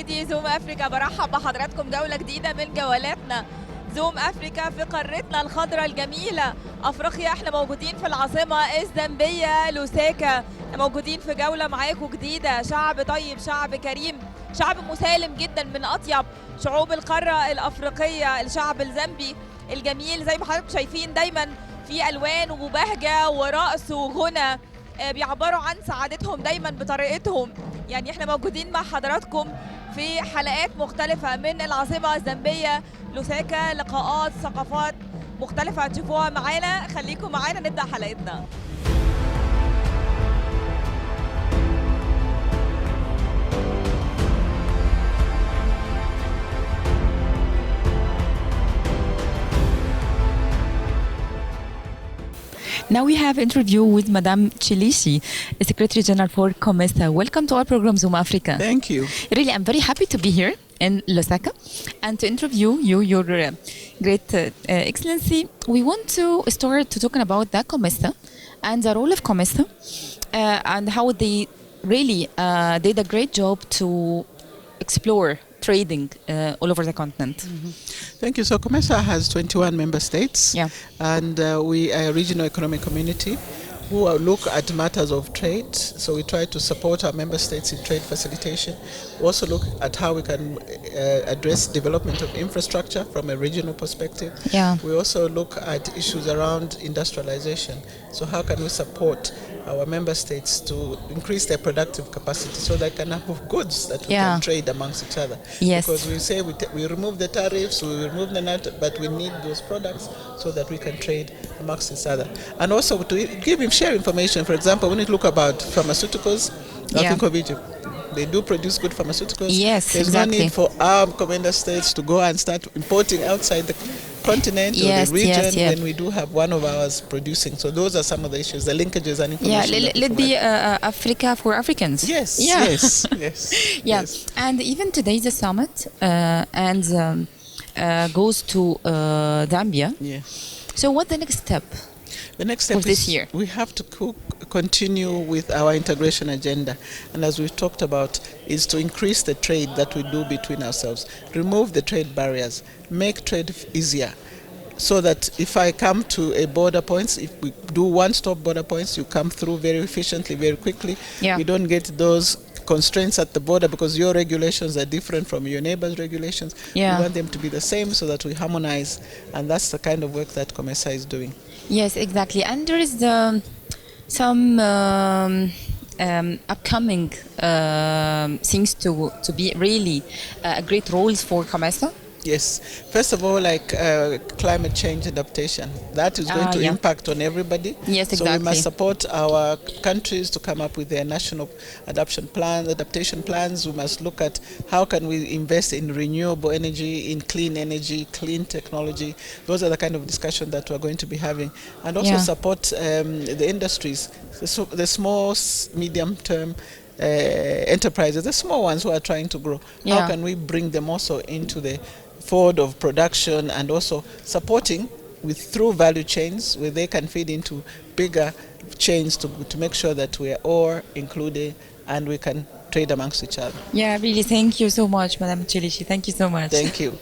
مشاهدي زوم أفريقيا، برحب بحضراتكم جولة جديدة من جولاتنا زوم أفريقيا في قارتنا الخضراء الجميلة أفريقيا. احنا موجودين في العاصمة الزامبية لوساكا، موجودين في جولة معاكم جديدة. شعب طيب، شعب كريم، شعب مسالم جدا، من أطيب شعوب القارة الأفريقية. الشعب الزامبي الجميل زي ما حضراتكم شايفين دايما في ألوان وبهجة ورقص وغنى، بيعبروا عن سعادتهم دايما بطريقتهم. يعني احنا موجودين مع حضراتكم في حلقات مختلفة من العاصمة الزامبية لوساكا، لقاءات ثقافات مختلفة هتشوفوها معانا. خليكم معانا نبدأ حلقتنا. Now we have interview with Madame Chilishi, Secretary General for COMESA. Welcome to our program Zoom Africa. Thank you. Really, I'm very happy to be here in Lusaka and to interview you, your great excellency. We want to start to talking about the COMESA and the role of COMESA and how they really did a great job to explore trading all over the continent. Mm-hmm. Thank you. So COMESA has 21 member states, and we are a regional economic community who look at matters of trade. So we try to support our member states in trade facilitation. We also look at how we can address development of infrastructure from a regional perspective. We also look at issues around industrialization. So how can we support our member states to increase their productive capacity so they can have goods that we can trade amongst each other. Because we say we remove the tariffs, we remove the but we need those products so that we can trade amongst each other. And also to share information. For example, when you look about pharmaceuticals, I think of Egypt. They do produce good pharmaceuticals. There's no need for our commander states to go and start importing outside the continent or the region when we do have one of ours producing. So those are some of the issues, the linkages and information. Let be Africa for Africans. Yes. And even today the summit and goes to Zambia. So what's the next step? The next step is this year? We have to continue with our integration agenda, and as we've talked about, is to increase the trade that we do between ourselves, remove the trade barriers, make trade easier, so that if I come to a border points, if we do one-stop border points, you come through very efficiently, very quickly. We don't get those constraints at the border because your regulations are different from your neighbor's regulations. We want them to be the same so that we harmonize, and that's the kind of work that COMESA is doing. Yes, exactly. And there is some upcoming things to be really great roles for COMESA. Yes. First of all, like climate change adaptation. That is going to impact on everybody. Yes, exactly. So we must support our countries to come up with their national adaptation plans. We must look at how can we invest in renewable energy, in clean energy, clean technology. Those are the kind of discussion that we're going to be having. And also support the industries, the small, medium-term enterprises, the small ones who are trying to grow. How can we bring them also into the forward of production, and also supporting through value chains where they can feed into bigger chains to make sure that we are all included and we can trade amongst each other. Really, thank you so much, Madam Chilishi. Thank you so much. Thank you.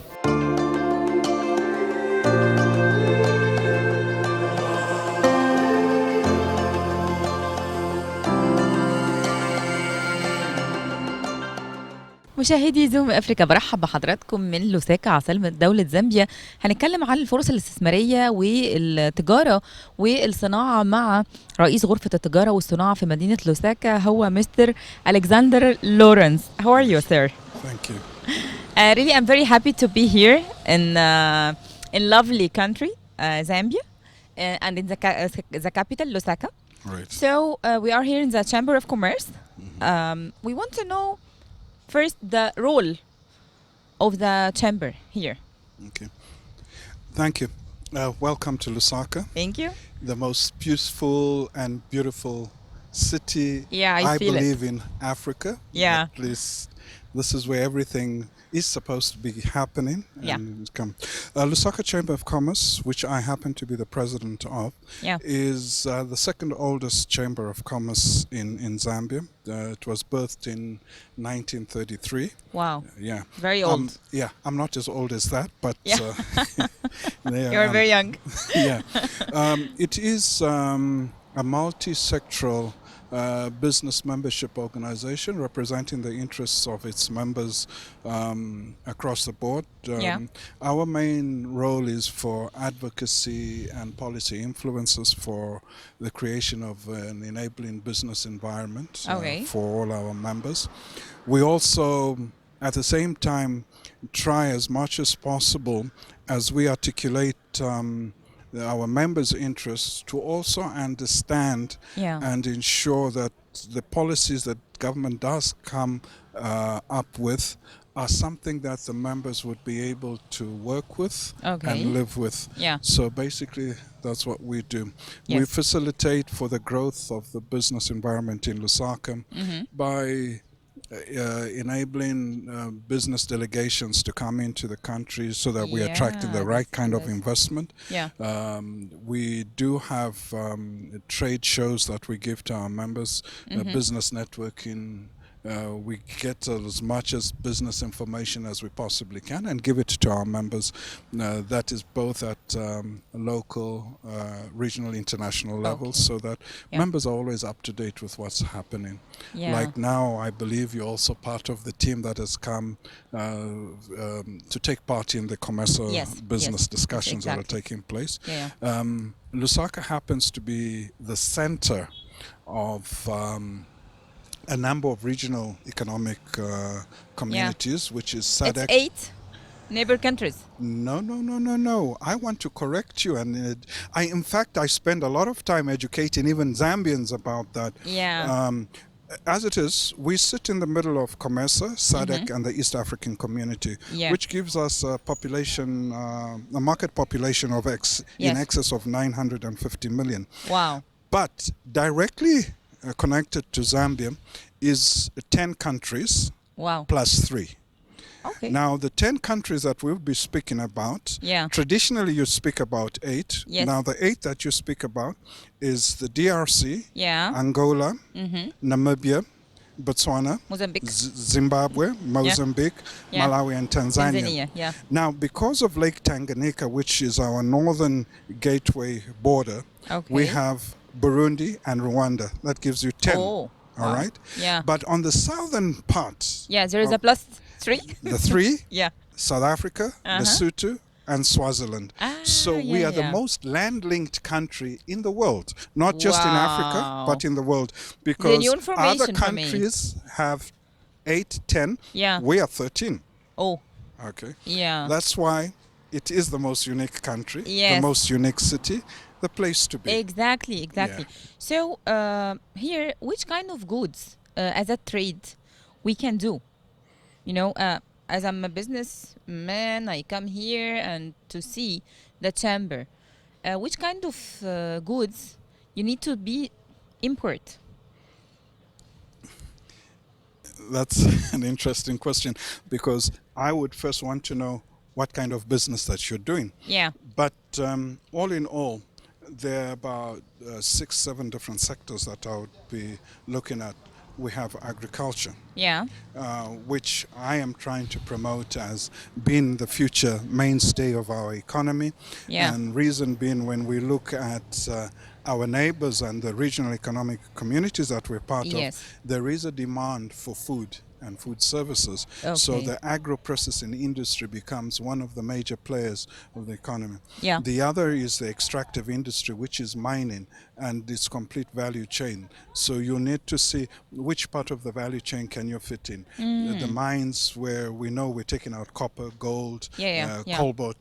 مشاهدي زوم أفريقيا، برحب بحضراتكم من لوساكا عاصمة دولة زامبيا. هنتكلم عن الفرص الاستثمارية والتجارة والصناعة مع رئيس غرفة التجارة والصناعة في مدينة لوساكا، هو مستر ألكسندر لورنس. How are you, sir? Thank you. Really, I'm very happy to be here in lovely country, Zambia, and in the capital, Lusaka. Right. So we are here in the Chamber of Commerce. We want to know first the role of the chamber here. Okay. Thank you. Welcome to Lusaka. Thank you. The most peaceful and beautiful city, I feel believe, in Africa. Yeah. At least this is where everything is supposed to be happening. Yeah. Lusaka Chamber of Commerce, which I happen to be the president of, is the second oldest chamber of commerce in Zambia. It was birthed in 1933. Wow. Yeah. Very old. Yeah, I'm not as old as that, but You're very young. Yeah. It is a multi-sectoral business membership organization representing the interests of its members across the board. Our main role is for advocacy and policy influences for the creation of an enabling business environment for all our members. We also, at the same time, try as much as possible as we articulate our members' interests to also understand and ensure that the policies that government does come up with are something that the members would be able to work with and live with. So basically that's what we do. We facilitate for the growth of the business environment in Lusaka by enabling business delegations to come into the country so that we attract the right kind of investment. We do have trade shows that we give to our members, business networking. We get as much as business information as we possibly can and give it to our members. That is both at local, regional, international levels, so that members are always up to date with what's happening. Like now, I believe you're also part of the team that has come to take part in the commercial business discussions that are taking place. Lusaka happens to be the center of a number of regional economic communities, which is SADC. It's 8 neighbor countries. No. I want to correct you. And in fact, I spend a lot of time educating even Zambians about that. As it is, we sit in the middle of COMESA, SADC, and the East African community, which gives us a population, a market population of in excess of 950 million. Wow. But directly connected to Zambia is 10 countries plus 3. Now, the 10 countries that we'll be speaking about, traditionally you speak about 8. Now, the 8 that you speak about is the DRC, Angola, Namibia, Botswana, Zimbabwe, Mozambique, Malawi, and Tanzania. Now, because of Lake Tanganyika, which is our northern gateway border, we have Burundi and Rwanda. That gives you 10. All right? But on the southern part... there is a plus 3. The 3, South Africa, Lesotho, and Swaziland. So we are the most land-linked country in the world, not just in Africa, but in the world. Because other countries have 8, 10. We are 13. Okay. That's why it is the most unique country, the most unique city, the place to be. Exactly. So here, which kind of goods as a trade we can do? As I'm a businessman, I come here and to see the chamber. Which kind of goods you need to be import? That's an interesting question, because I would first want to know what kind of business that you're doing. But all in all, there are about 6-7 different sectors that I would be looking at. We have agriculture, which I am trying to promote as being the future mainstay of our economy. And reason being, when we look at our neighbors and the regional economic communities that we're part of, there is a demand for food and food services. So the agro-processing industry becomes one of the major players of the economy. The other is the extractive industry, which is mining and its complete value chain. So you need to see which part of the value chain can you fit in. The mines where we know we're taking out copper, gold, cobalt,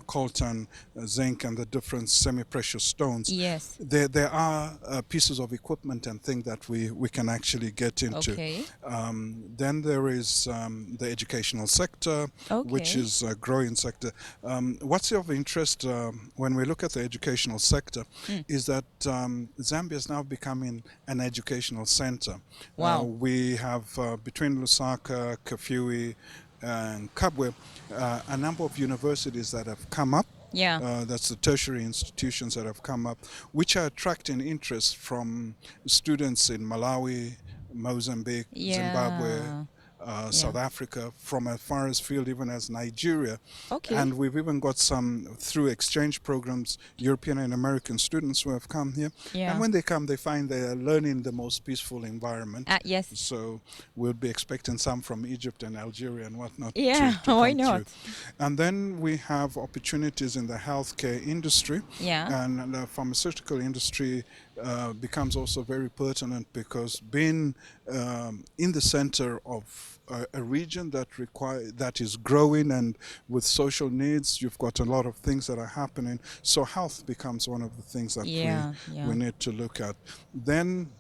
coltan, zinc, and the different semi-precious stones. There are pieces of equipment and things that we can actually get into. Then there is the educational sector, which is a growing sector. What's of interest when we look at the educational sector is that Zambia is now becoming an educational center. Wow. We have between Lusaka, Kafue, and Kabwe, a number of universities that have come up. That's the tertiary institutions that have come up, which are attracting interest from students in Malawi, Mozambique, Zimbabwe, South Africa, from as far as field even as Nigeria. And we've even got some, through exchange programs, European and American students who have come here. And when they come, they find they are learning the most peaceful environment. So we'll be expecting some from Egypt and Algeria and whatnot. To why come not? Through. And then we have opportunities in the healthcare industry. And the pharmaceutical industry becomes also very pertinent because being in the center of a region that is growing and with social needs, you've got a lot of things that are happening. So health becomes one of the things that we need to look at. Then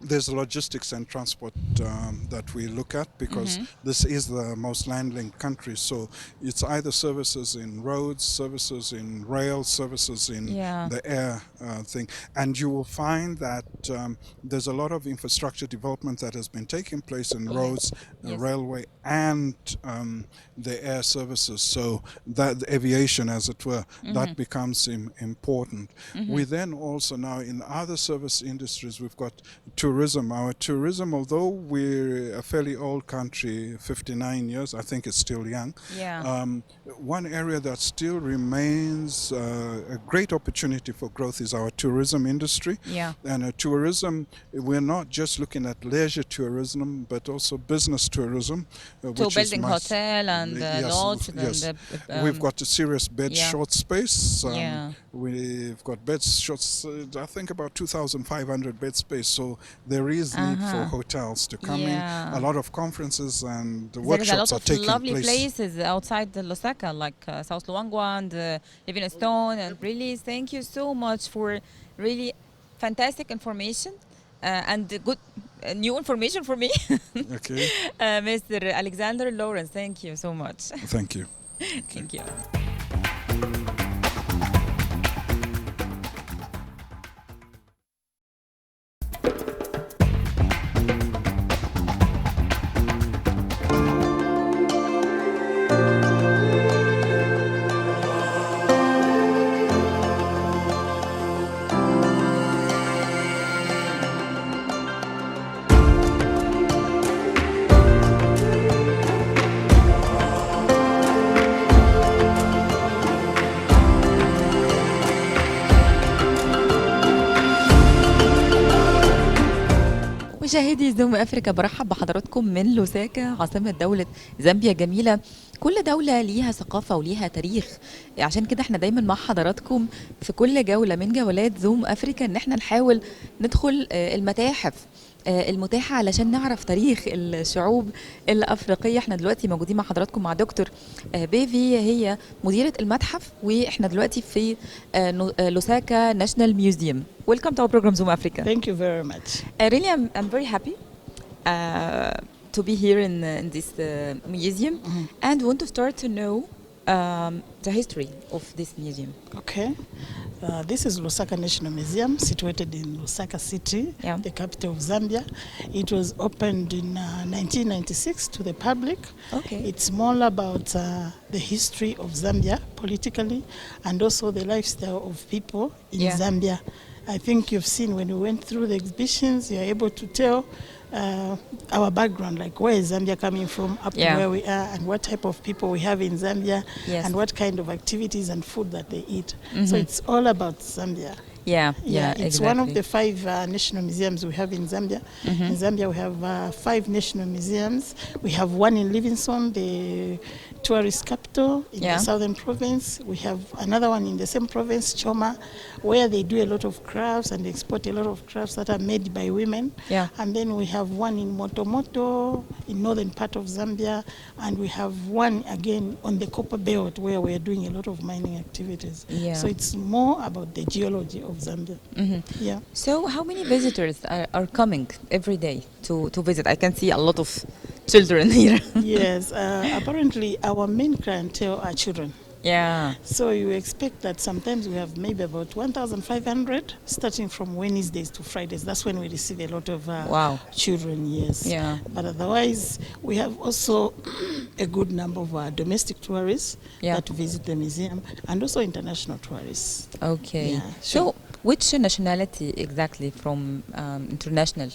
there's logistics and transport that we look at because this is the most land-linked country. So it's either services in roads, services in rail, services in the air thing. And you will find that there's a lot of infrastructure development that has been taking place in roads, railway, and the air services. So that the aviation, as it were, that becomes important. We then also now in other service industries, we've got tourism. Our tourism, although we're a fairly old country, 59 years, I think it's still young. One area that still remains a great opportunity for growth is our tourism industry. And tourism, we're not just looking at leisure tourism, but also business tourism. So building hotel and lodge. We've got a serious bed short space. We've got beds short, I think about 2,500 bed space. So there is need for hotels to come in. A lot of conferences and workshops are taking place. There's a lot of lovely places outside the Lusaka, like South Luangwa and Livingstone. And really, thank you so much for really fantastic information and good new information for me. Mr. Alexander Lawrence, thank you so much. Thank you. Thank you. مشاهدي زوم أفريقيا، برحب بحضراتكم من لوساكا عاصمة دولة زامبيا جميلة. كل دولة ليها ثقافة وليها تاريخ، عشان كده احنا دايما مع حضراتكم في كل جولة من جولات زوم أفريقيا ان احنا نحاول ندخل المتاحف المتاحة علشان نعرف تاريخ الشعوب الأفريقية. احنا دلوقتي موجودين مع حضراتكم مع دكتور بيفي، هي مديرة المتحف، واحنا دلوقتي في لوساكا ناشونال ميوزيوم. Welcome to our program Zoom Africa. Thank you very much. Really, I'm very happy to be here in this museum, and want to start to know the history of this museum. Okay. This is Lusaka National Museum, situated in Lusaka City, the capital of Zambia. It was opened in 1996 to the public. It's more about the history of Zambia politically and also the lifestyle of people in Zambia. I think you've seen when we went through the exhibitions, you're able to tell our background, like where is Zambia coming from up to where we are, and what type of people we have in Zambia, and what kind of activities and food that they eat. So it's all about Zambia. It's one of the 5 national museums we have in Zambia. In Zambia we have 5 national museums. We have one in Livingstone, the tourist capital in the southern province. We have another one in the same province, Choma, where they do a lot of crafts and export a lot of crafts that are made by women. And then we have one in Motomoto in northern part of Zambia, and we have one again on the copper belt where we are doing a lot of mining activities. So it's more about the geology of Zambia. So how many visitors are coming every day to visit? I can see a lot of children here. Yes, apparently our main clientele are children. Yeah. So you expect that sometimes we have maybe about 1,500 starting from Wednesdays to Fridays. That's when we receive a lot of children, yes. Yeah. But otherwise, we have also a good number of domestic tourists that visit the museum and also international tourists. Okay. Yeah, So which nationality exactly from international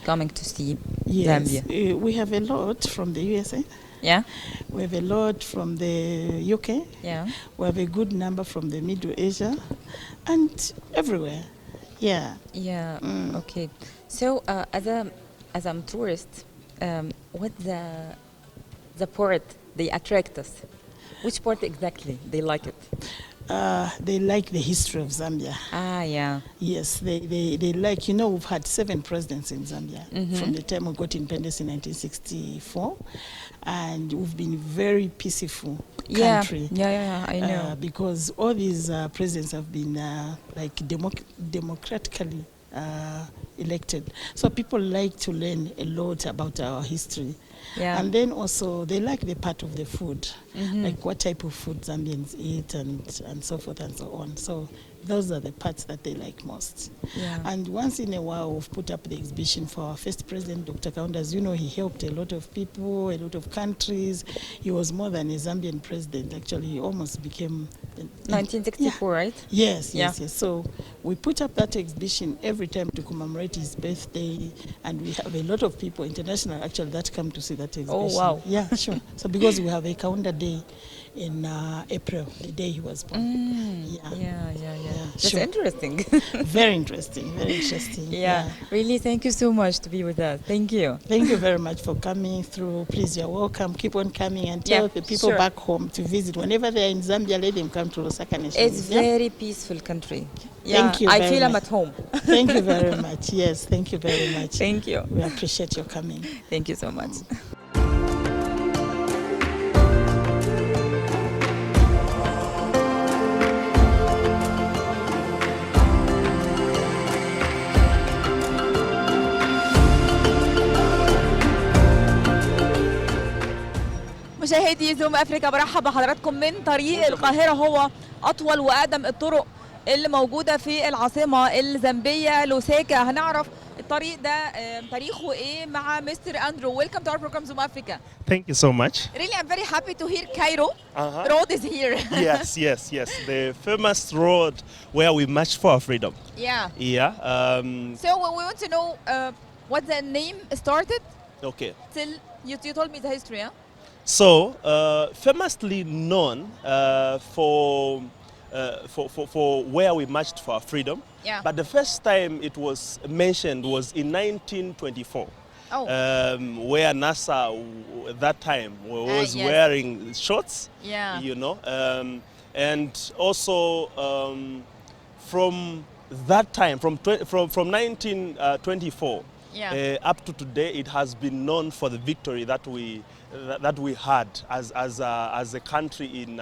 coming to see Zambia? We have a lot from the USA. Yeah. We have a lot from the UK. Yeah. We have a good number from the Middle Asia and everywhere. Yeah. Yeah. Okay. So as a tourist, what the part they attract us? Which part exactly they like it? They like the history of Zambia. Ah, yeah. Yes, they like, we've had 7 presidents in Zambia from the time we got independence in 1964, and we've been very peaceful country. Yeah, I know. Because all these presidents have been democratically elected. So people like to learn a lot about our history. Yeah. And then also they like the part of the food, like what type of food Zambians eat and so forth and so on. So those are the parts that they like most. Yeah. And once in a while we've put up the exhibition for our first president, Dr. Kaunda. As you know, he helped a lot of people, a lot of countries. He was more than a Zambian president. Actually, he almost became... 1964, right? Yes. So we put up that exhibition every time to commemorate his birthday, and we have a lot of people, international actually, that come to see that exhibition. Oh, wow. Yeah, sure. So because we have a calendar day in April, the day he was born. Yeah. That's sure. interesting. Very interesting, very interesting. Yeah, really, thank you so much to be with us. Thank you. Thank you very much for coming through. Please, you're welcome. Keep on coming and tell the people back home to visit. Whenever they're in Zambia, let them come to Lusaka National It's Museum. very peaceful country. Thank you I very feel I'm much. at home. Thank you very much. Yes, thank you very much. Thank you. We appreciate your coming. Thank you so much. مشاهدي زوم افريكا، برحب بحضراتكم من طريق القاهره. هو اطول واقدم الطرق اللي موجوده في العاصمه الزامبيه لوساكا. هنعرف الطريق ده تاريخه ايه مع مستر اندرو. Welcome to our program Zoom Africa. Thank you so much. Really, I'm very happy to hear Cairo. Road is here. Yes. The famous road where we marched for our freedom. Yeah. So we want to know what the name started. Okay. Till you told me the history, huh? So, famously known for where we marched for our freedom. Yeah. But the first time it was mentioned was in 1924. Where NASA that time was wearing shorts. Yeah. And also from that time, from 1924 up to today, it has been known for the victory that we had as a country in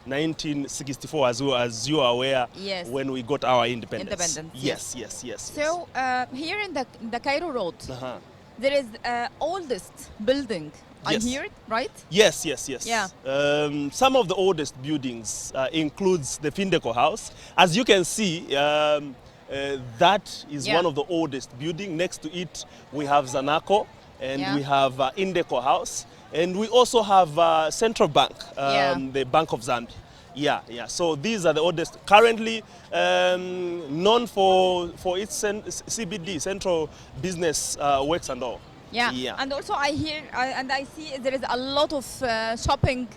1964, as you are aware, when we got our independence. Yes. So here in the Cairo Road, there is oldest building. I hear it, right? Yes. Yeah. Some of the oldest buildings includes the Findeco House. As you can see, that is one of the oldest buildings. Next to it, we have Zanaco, and we have Indeco House. And we also have Central Bank, the Bank of Zambia. Yeah. So these are the oldest. Currently known for its CBD, Central Business Works and all. Yeah. And also I hear and I see there is a lot of shopping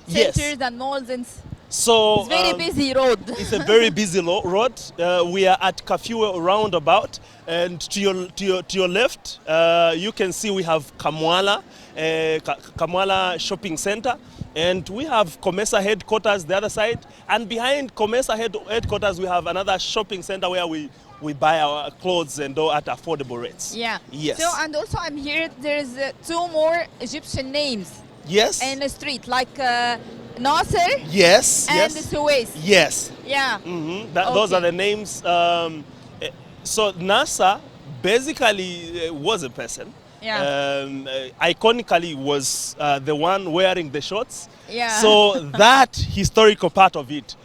centers and malls and. So it's very busy road. It's a very busy road. We are at Kafue roundabout, and to your left, you can see we have Kamwala Shopping Center, and we have Comesa headquarters the other side. And behind Comesa headquarters, we have another shopping center where we buy our clothes and all at affordable rates. Yeah. Yes. So and also I'm here. There's 2 more Egyptian names. Yes. In the street, like. Nasser. Yes. And Suez. Yes. Yeah. Those are the names. So Nasser basically was a person. iconically was the one wearing the shorts. Yeah. So that historical part of it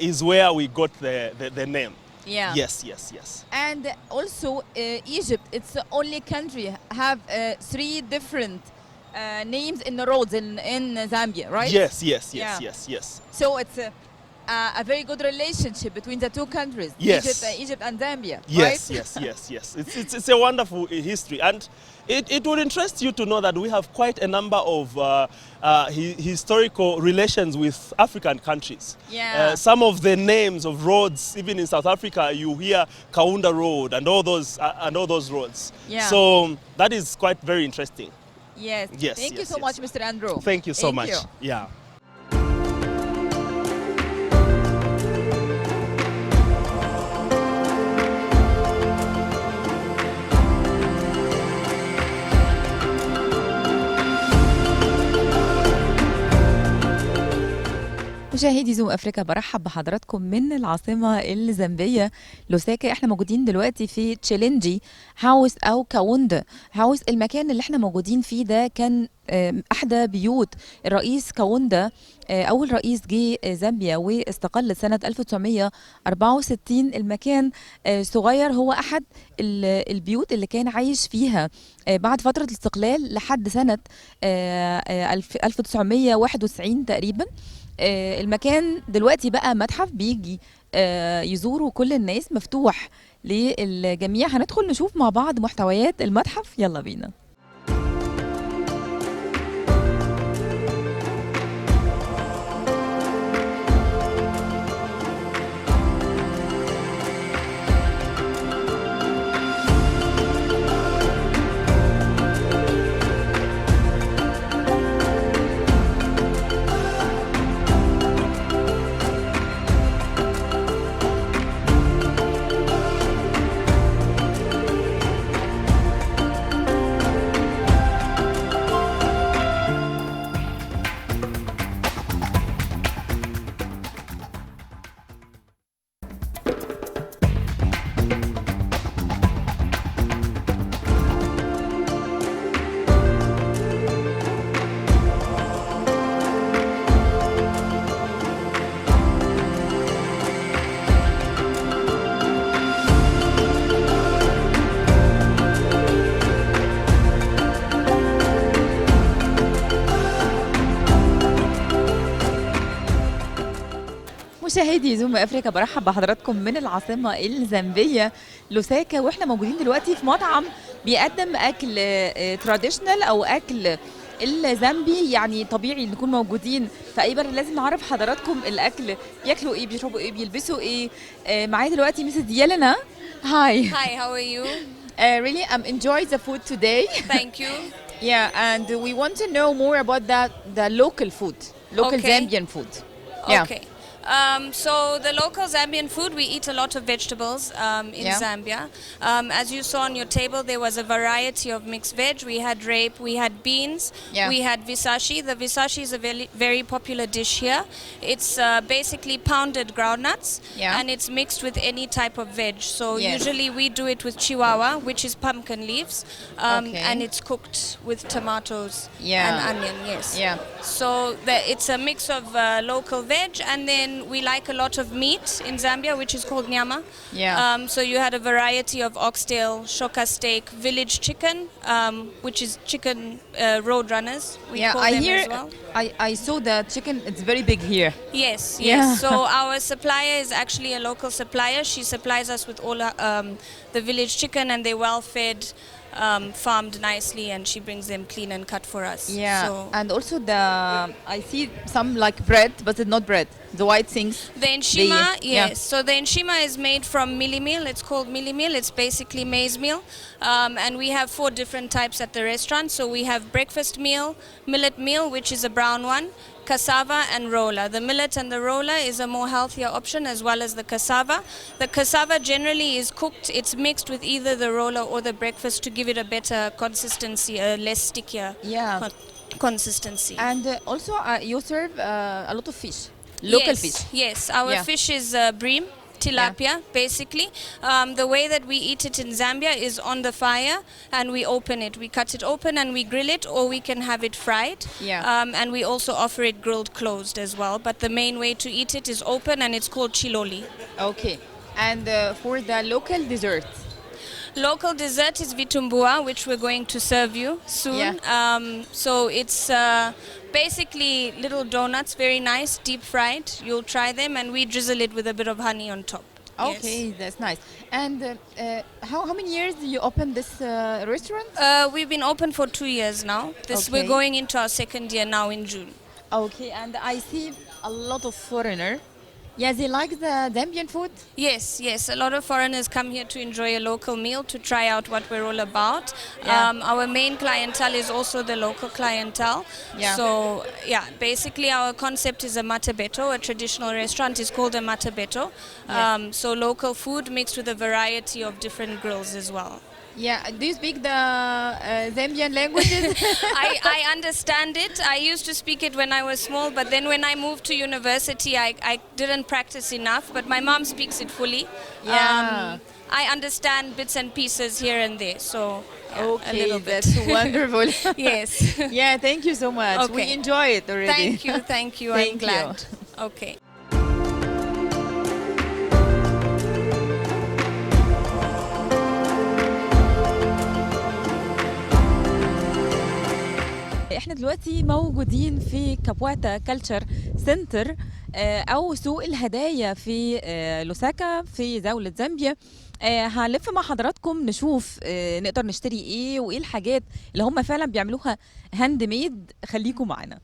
is where we got the name. Yeah. Yes. And also Egypt, it's the only country have 3 different names in the roads in Zambia, right? Yes. So it's a very good relationship between the 2 countries, yes. Egypt and Zambia, yes, right? Yes. It's a wonderful history, and it would interest you to know that we have quite a number of historical relations with African countries. Yeah. Some of the names of roads, even in South Africa, you hear Kaunda Road and all those roads. Yeah. So that is quite very interesting. Yes. Thank you so much, Mr. Andrew. Thank you so much. You. Yeah. مشاهدي زوم افريقيا، برحب بحضراتكم من العاصمه الزامبيه لوساكا. احنا موجودين دلوقتي في تشيلنجي هاوس او كاوندا هاوس. المكان اللي احنا موجودين فيه ده كان احدى بيوت الرئيس كاوندا، اول رئيس جه زامبيا واستقل سنه 1964. المكان صغير، هو احد البيوت اللي كان عايش فيها بعد فتره الاستقلال لحد سنه 1991 تقريبا. المكان دلوقتي بقى متحف بيجي يزوروا كل الناس، مفتوح للجميع. هندخل نشوف مع بعض محتويات المتحف، يلا بينا. مشاهدي زوم افريقيا، برحب بحضراتكم من العاصمه الزامبيه لوساكا، واحنا موجودين دلوقتي في مطعم بيقدم اكل تراديشنال او اكل الزامبي. يعني طبيعي نكون موجودين في اي بلد لازم نعرف حضراتكم الاكل، بياكلوا ايه، بيشربوا ايه، بيلبسوا ايه. معايا دلوقتي مسز يلنا. Hi, how are you? Really, I'm enjoying the food today. Thank you. Yeah, and we want to know more about the local food, local Zambian food. Yeah. Okay. So the local Zambian food, we eat a lot of vegetables in Zambia. As you saw on your table, there was a variety of mixed veg. We had rape, we had beans, we had visashi. The visashi is a very popular dish here. It's basically pounded groundnuts, and it's mixed with any type of veg. So usually we do it with chihuahua, which is pumpkin leaves, and it's cooked with tomatoes and onion. Yes. Yeah. So it's a mix of local veg, and then we like a lot of meat in Zambia, which is called nyama. So you had a variety of oxtail, shoka steak, village chicken, which is chicken roadrunners. We call them as well. I saw the chicken, it's very big here. Yes. So our supplier is actually a local supplier. She supplies us with all the village chicken, and they're well fed, farmed nicely, and she brings them clean and cut for us. And also I see some like bread, but it's not bread, the white things. The nshima, so the nshima is made from milli meal. It's called milli meal. It's basically maize meal, and we have 4 different types at the restaurant. So we have breakfast meal, millet meal, which is a brown one, cassava and rolla. The millet and the rolla is a more healthier option, as well as the cassava. The cassava generally is cooked. It's mixed with either the rolla or the breakfast to give it a better consistency, a less stickier consistency. And also you serve a lot of fish, local fish. Yes, our fish is bream. tilapia, basically. The way that we eat it in Zambia is on the fire, and we open it. We cut it open and we grill it, or we can have it fried. And we also offer it grilled closed as well. But the main way to eat it is open, and it's called chiloli. Okay. And for the local dessert? Local dessert is vitumbua, which we're going to serve you soon. So it's basically little donuts, very nice, deep fried. You'll try them, and we drizzle it with a bit of honey on top. Okay, that's nice. And how many years do you open this restaurant? We've been open for 2 years now. We're going into our second year now in June. Okay, and I see a lot of foreigners. Yeah, they like the Zambian food? Yes. A lot of foreigners come here to enjoy a local meal, to try out what we're all about. Our main clientele is also the local clientele. So, basically our concept is a matabeto. A traditional restaurant is called a matabeto. So local food mixed with a variety of different grills as well. Yeah, do you speak the Zambian languages? I understand it. I used to speak it when I was small, but then when I moved to university, I didn't practice enough, but my mom speaks it fully. I understand bits and pieces here and there, so a little bit. That's wonderful. Yes. Yeah, thank you so much. Okay. We enjoy it already. Thank you. I'm glad. Okay. احنا دلوقتي موجودين في كابواتا كلتشر سنتر او سوق الهدايا في لوساكا في دولة زامبيا. هنلف مع حضراتكم نشوف نقدر نشتري ايه وايه الحاجات اللي هم فعلا بيعملوها هاند ميد. خليكم معنا.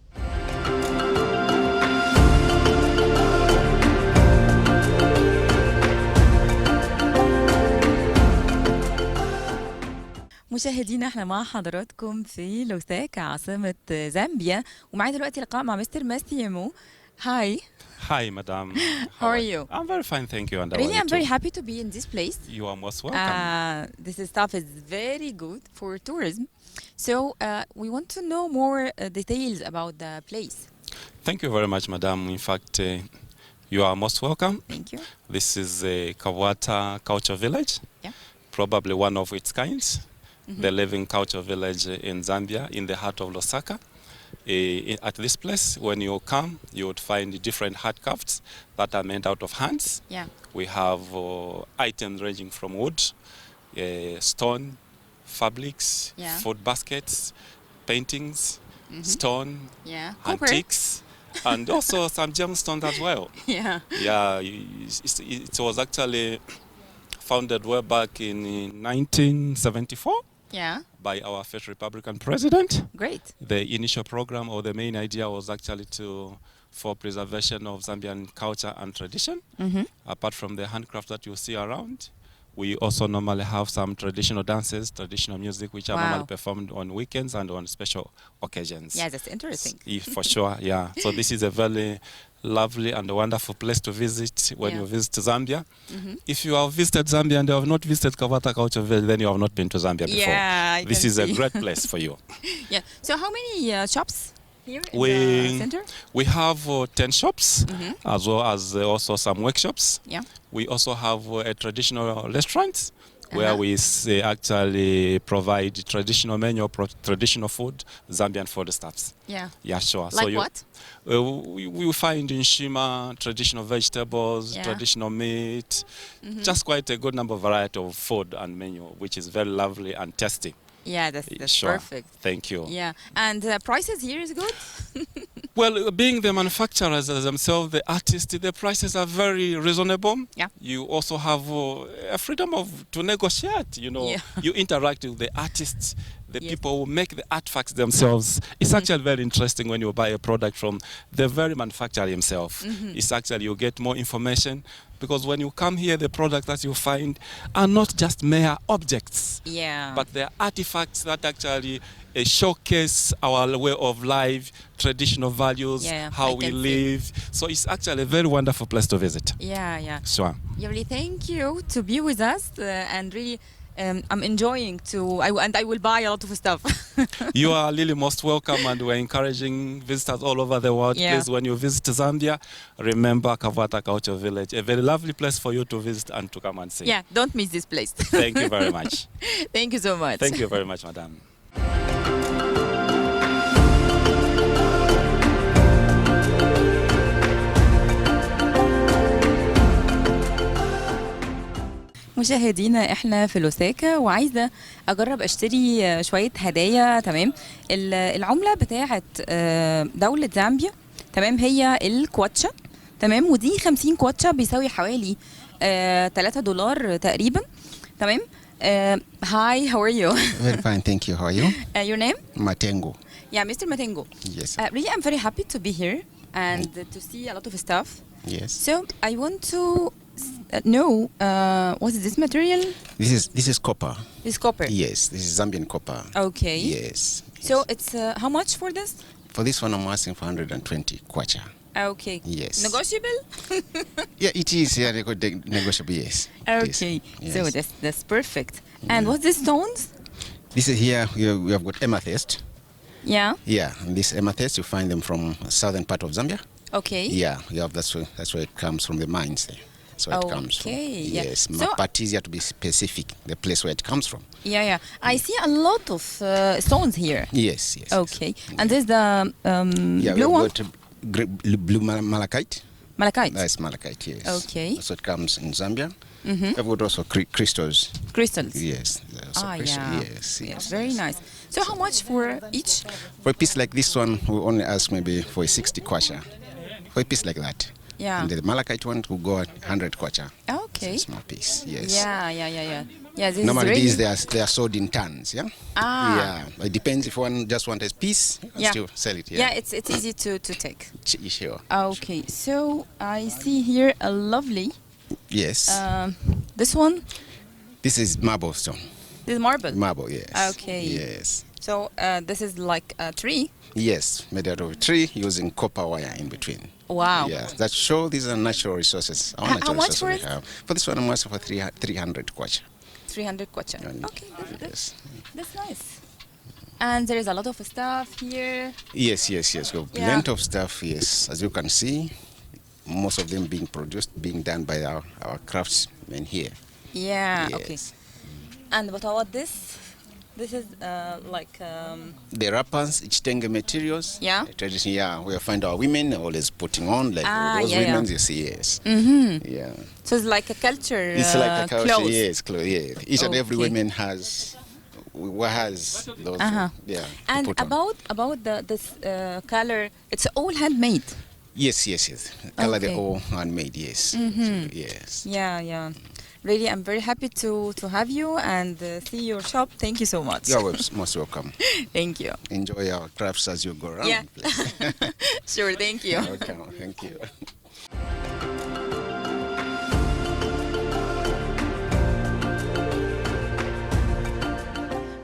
مشاهدينا احنا مع حضراتكم في لوساكا عاصمة زامبيا ومعي دلوقتي لقاء مع مستر ماسيمو. Hi. Hi, madam. How are you? I'm very fine, thank you. And really, I'm very happy to be in this place. You are most welcome. This stuff is very good for tourism. So we want to know more details about the place. Thank you very much, madam. In fact, you are most welcome. Thank you. This is a Kawata culture village, probably one of its kinds. The living culture village in Zambia, in the heart of Lusaka. At this place, when you come, you would find different handcrafts that are made out of hands. We have items ranging from wood, stone, fabrics, food baskets, paintings, stone, antiques, and also some gemstones as well. It was actually founded way back in 1974. By our first Republican president. Great. The initial program or the main idea was actually for preservation of Zambian culture and tradition. Apart from the handcraft that you see around, we also normally have some traditional dances, traditional music, which are normally performed on weekends and on special occasions. Yeah, that's interesting. For sure, yeah. So this is a very lovely and wonderful place to visit when you visit Zambia. If you have visited Zambia and you have not visited Kawata Culture Village, then you have not been to Zambia before. This is a great place for you. So how many shops here in the center? We have 10 shops, as well as also some workshops. We also have a traditional restaurant where we actually provide traditional menu, traditional food, Zambian food stuffs. Yeah, sure. Like so what? We find in Shima traditional vegetables, traditional meat, just quite a good number of variety of food and menu, which is very lovely and tasty. Yeah, that's perfect. Thank you. Yeah, and prices here is good? Well, being the manufacturers themselves, the artists, the prices are very reasonable. You also have a freedom to negotiate, you know. You interact with the artists, the people who make the artifacts themselves. It's actually very interesting when you buy a product from the very manufacturer himself. It's actually, you get more information, because when you come here, the products that you find are not just mere objects, but they're artifacts that actually showcase our way of life, traditional values, how we live. So it's actually a very wonderful place to visit. Yeah. Sure. Really, thank you to be with us and really I'm enjoying and I will buy a lot of stuff. You are really most welcome, and we're encouraging visitors all over the world. Please, when you visit Zambia, remember Kavata Culture Village, a very lovely place for you to visit and to come and see. Yeah, don't miss this place. Thank you very much. Thank you so much. Thank you very much, madam. مشاهدينا احنا في لوساكا وعايزه اجرب اشتري شويه هدايا. تمام. العمله بتاعه دوله زامبيا تمام هي الكواتشا. تمام. ودي 50 كواتشا بيساوي حوالي $3 تقريبا. تمام. Hi, how are you? Very fine, thank you. How are you? Your name? Matengo. Yeah, Mr. Matengo. Yes. Really, I'm very happy to be here and to see a lot of stuff. Yes. So I want to know what is this material? This is copper. This is copper. Yes, this is Zambian copper. Okay. Yes. So it's how much for this? For this one, I'm asking for 120 kwacha. Okay. Yes. Negotiable? Yeah, it is. Yeah, negotiable. Yes. Okay. Yes. So that's perfect. And what's these stones? This is here. We have got amethyst. Yeah. Yeah, and this amethyst you find them from southern part of Zambia. Okay. Yeah, that's where it comes from the mines there. That's where it comes from. Okay. Yeah. Yes, So, but easier to be specific, the place where it comes from. yeah. I see a lot of stones here. Yes. Okay. And there's the blue one? Got blue malachite. Malachite? That's malachite, yes. Okay. So it comes in Zambia. We've got also crystals. Crystals? Yes. Yeah. Yes. Very nice. So how much for each? For a piece like this one, we only ask maybe for 60 kwacha. For a piece like that. Yeah. And the malachite one will go at 100 kwacha. Okay. It's a small piece, yes. Yeah. Yeah, this Normally is really... they are sold in tons, yeah? Yeah. It depends if one just wants a piece, still sell it, Yeah, it's easy to take. Sure. Okay, so I see here a lovely... Yes. This one? This is marble stone. This is marble? Marble, yes. Okay. Yes. So this is like a tree? Yes, made out of a tree using copper wire in between. Wow. Yeah, that show these are natural resources. How much for it? For this one, I'm asking for 300 kwacha. 300 kwacha. Okay, that's nice. And there is a lot of stuff here. Yes. We have plenty of stuff, yes. As you can see, most of them being done by our craftsmen here. Yeah, yes. Okay. And what about this? This is like... The wrappers, Ichitenge materials. Yeah? Tradition, we find our women always putting on, like those women you see, yes. Yeah. So it's like a culture It's like a culture, clothes. yes. Each and every woman has those, And about this color, it's all handmade. Yes. Color they're all handmade, yes. Yes. Yeah. Really, I'm very happy to have you and see your shop. Thank you so much. You're most welcome. Thank you. Enjoy our crafts as you go around. Yeah. Sure, thank you. Okay, thank you.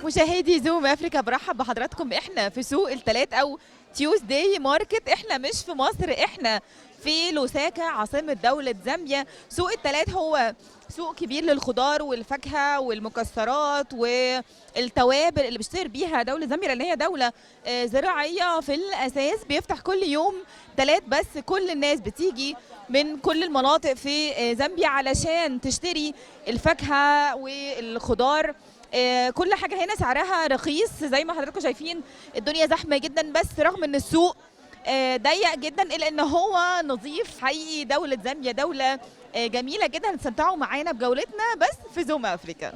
مشاهدي زوم افريكا برحب بحضراتكم. احنا في سوق الثلاث او تيوزداي ماركت. احنا مش في مصر، احنا في لوساكا عاصمة دولة زامبيا. سوق الثلاث هو سوق كبير للخضار والفاكهة والمكسرات والتوابل اللي بيشتهر بيها دولة زامبيا لأن هي دولة زراعية في الأساس. بيفتح كل يوم ثلاث بس. كل الناس بتيجي من كل المناطق في زامبيا علشان تشتري الفاكهة والخضار. كل حاجة هنا سعرها رخيص زي ما حضراتكم شايفين. الدنيا زحمة جدا بس رغم ان السوق ضيق جدا الا ان هو نظيف. حقيقي دولة زامبيا دولة جميلة جدا. هتستمتعوا معانا بجولتنا بس في زوم افريكا.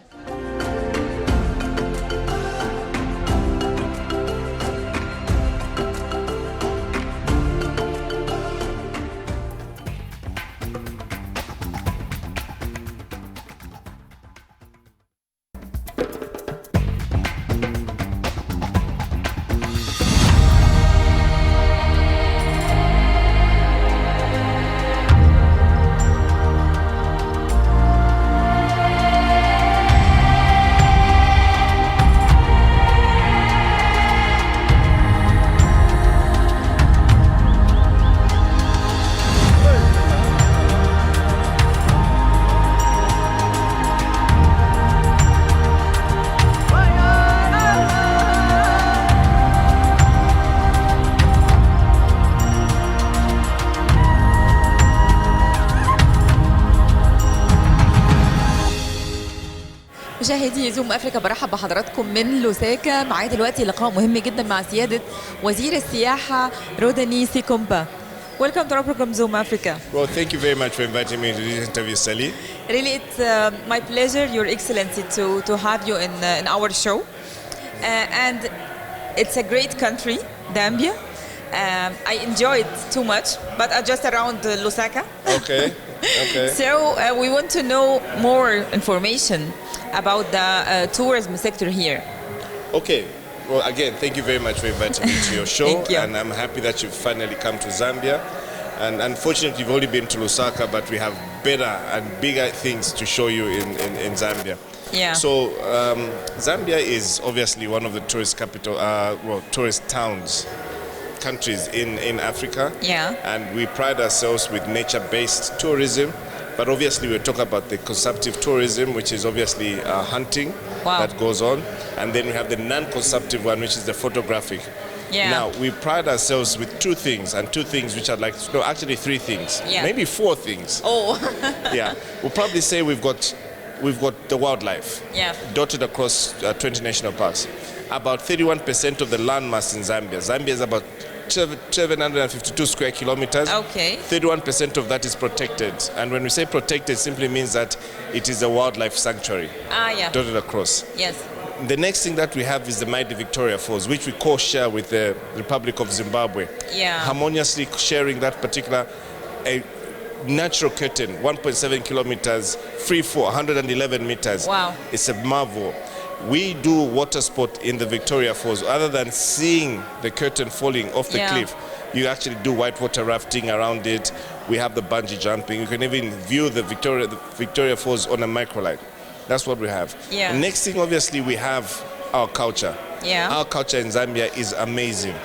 مشاهدي زوم أفريقيا، برحب بحضراتكم من لوساكا. معايا دلوقتي لقاء مهم جدا مع سيادة وزير السياحة روداني سيكومبا. Welcome to our program Zoom Africa. Well, thank you very much for inviting me to this interview, Sally. Really, it's my pleasure, Your Excellency, to have you in our show. And it's a great country, Zambia. I enjoyed too much, but I'm just around Lusaka. Okay. Okay. So we want to know more information about the tourism sector here. Okay. Well, again, thank you very much for inviting me to your show. Thank you. And I'm happy that you've finally come to Zambia. And unfortunately, you've only been to Lusaka, but we have better and bigger things to show you in Zambia. Yeah. So Zambia is obviously one of the tourist tourist towns, countries in Africa. Yeah. And we pride ourselves with nature-based tourism. But obviously we're talking about the consumptive tourism, which is obviously hunting that goes on. And then we have the non-consumptive one, which is the photographic. Yeah. Now, we pride ourselves with two things which I'd like to know, actually three things, maybe four things. Oh. Yeah, we'll probably say we've got the wildlife dotted across 20 national parks. About 31% of the landmass in Zambia. Zambia is about 752 square kilometers. Okay. 31% of that is protected. And when we say protected, it simply means that it is a wildlife sanctuary dotted across. Yes. The next thing that we have is the Mighty Victoria Falls, which we co-share with the Republic of Zimbabwe. Yeah. Harmoniously sharing that particular natural curtain, 1.7 kilometers, free for 111 meters. Wow. It's a marvel. We do water sport in the Victoria Falls. Other than seeing the curtain falling off the cliff, you actually do whitewater rafting around it. We have the bungee jumping. You can even view the Victoria Falls on a microlight. That's what we have. Yeah. The next thing, obviously, we have our culture. Yeah. Our culture in Zambia is amazing.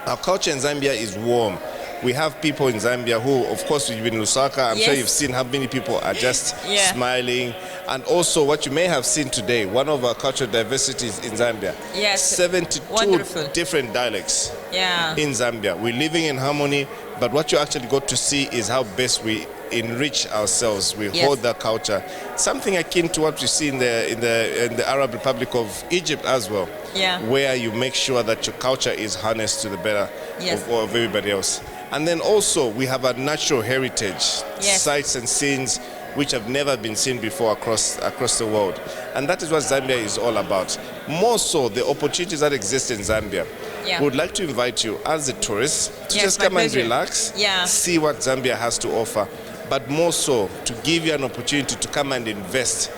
Our culture in Zambia is warm. We have people in Zambia who, of course, you've been in Lusaka. I'm sure you've seen how many people are just smiling. And also what you may have seen today, one of our cultural diversities in Zambia. Yes. 72 different dialects in Zambia. We're living in harmony, but what you actually got to see is how best we enrich ourselves. We hold that culture. Something akin to what you see in the Arab Republic of Egypt as well. Yeah. Where you make sure that your culture is harnessed to the better of everybody else. And then also we have a natural heritage, sites and scenes which have never been seen before across the world. And that is what Zambia is all about. More so, the opportunities that exist in Zambia. Yeah. We would like to invite you as a tourist to just come and relax, see what Zambia has to offer, but more so to give you an opportunity to come and invest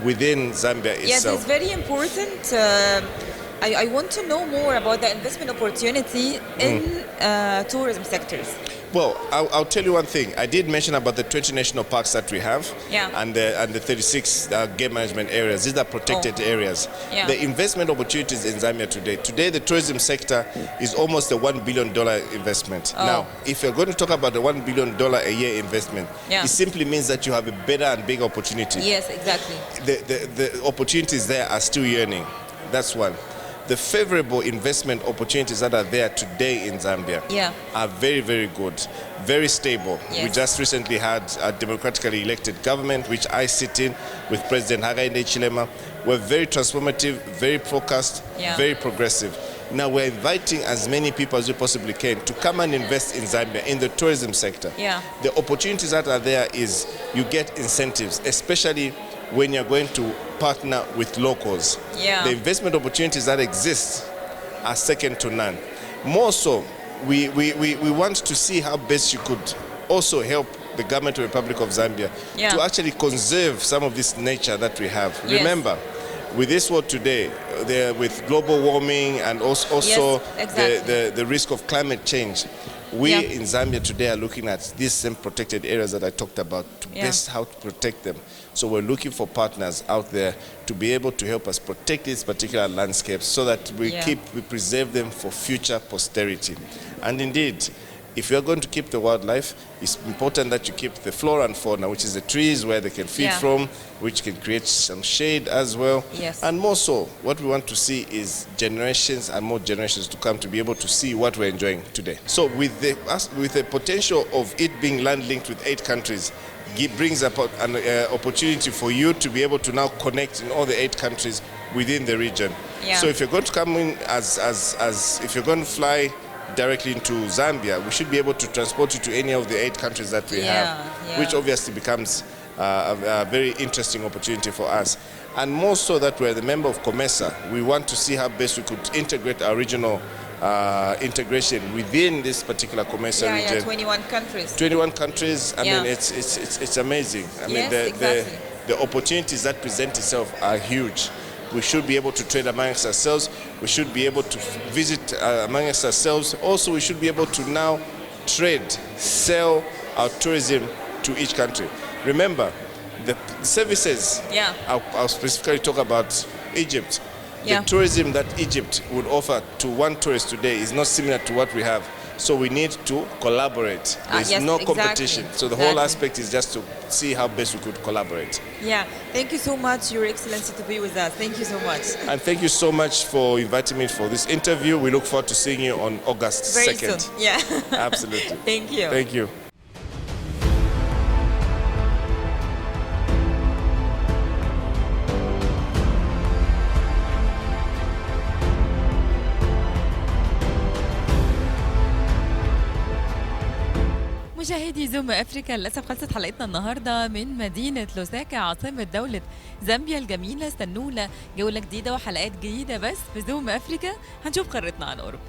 within Zambia itself. Yes, it's very important. I want to know more about the investment opportunity in tourism sectors. Well, I'll tell you one thing. I did mention about the 20 national parks that we have and the 36 game management areas. These are protected areas. Yeah. The investment opportunities in Zambia today, the tourism sector is almost a $1 billion investment. Now, if you're going to talk about the $1 billion a year investment, it simply means that you have a better and bigger opportunity. Yes, exactly. The opportunities there are still yearning. That's one. The favorable investment opportunities that are there today in Zambia are very, very good, very stable. Yes. We just recently had a democratically elected government, which I sit in with President Hakainde Hichilema. We're very transformative, very focused, very progressive. Now we're inviting as many people as we possibly can to come and invest in Zambia in the tourism sector. Yeah. The opportunities that are there is you get incentives, especially when you're going to partner with locals. Yeah. The investment opportunities that exist are second to none. More so, we want to see how best you could also help the government of the Republic of Zambia to actually conserve some of this nature that we have. Yes. Remember, with this world today, with global warming and also the risk of climate change, we in Zambia today are looking at these same protected areas that I talked about to best how to protect them. So we're looking for partners out there to be able to help us protect these particular landscapes so that we preserve them for future posterity. And indeed, if you're going to keep the wildlife, it's important that you keep the flora and fauna, which is the trees where they can feed from, which can create some shade as well. Yes. And more so, what we want to see is generations and more generations to come to be able to see what we're enjoying today. So with the potential of it being land linked with 8 countries, brings up an opportunity for you to be able to now connect in all the 8 countries within the region. Yeah. So if you're going to come in as if you're going to fly directly into Zambia, we should be able to transport you to any of the 8 countries that we have, which obviously becomes a very interesting opportunity for us. And more so that we're the member of COMESA, we want to see how best we could integrate our regional integration within this particular COMESA region. 21 countries. 21 countries. I mean, it's amazing. I mean, the opportunities that present itself are huge. We should be able to trade amongst ourselves. We should be able to visit amongst ourselves. Also, we should be able to now trade, sell our tourism to each country. Remember, the services, I'll specifically talk about Egypt. The tourism that Egypt would offer to one tourist today is not similar to what we have. So we need to collaborate. There's no competition. So the whole aspect is just to see how best we could collaborate. Yeah, thank you so much, Your Excellency, to be with us. Thank you so much. And thank you so much for inviting me for this interview. We look forward to seeing you on August 2nd. Very soon, yeah. Absolutely. Thank you. Thank you. مشاهدي زوم أفريكا، للأسف خلصت حلقتنا النهاردة من مدينة لوساكا عاصمة دولة زامبيا الجميلة. استنونا جولة جديدة وحلقات جديدة بس في زوم أفريكا، هنشوف قارتنا عن قرب.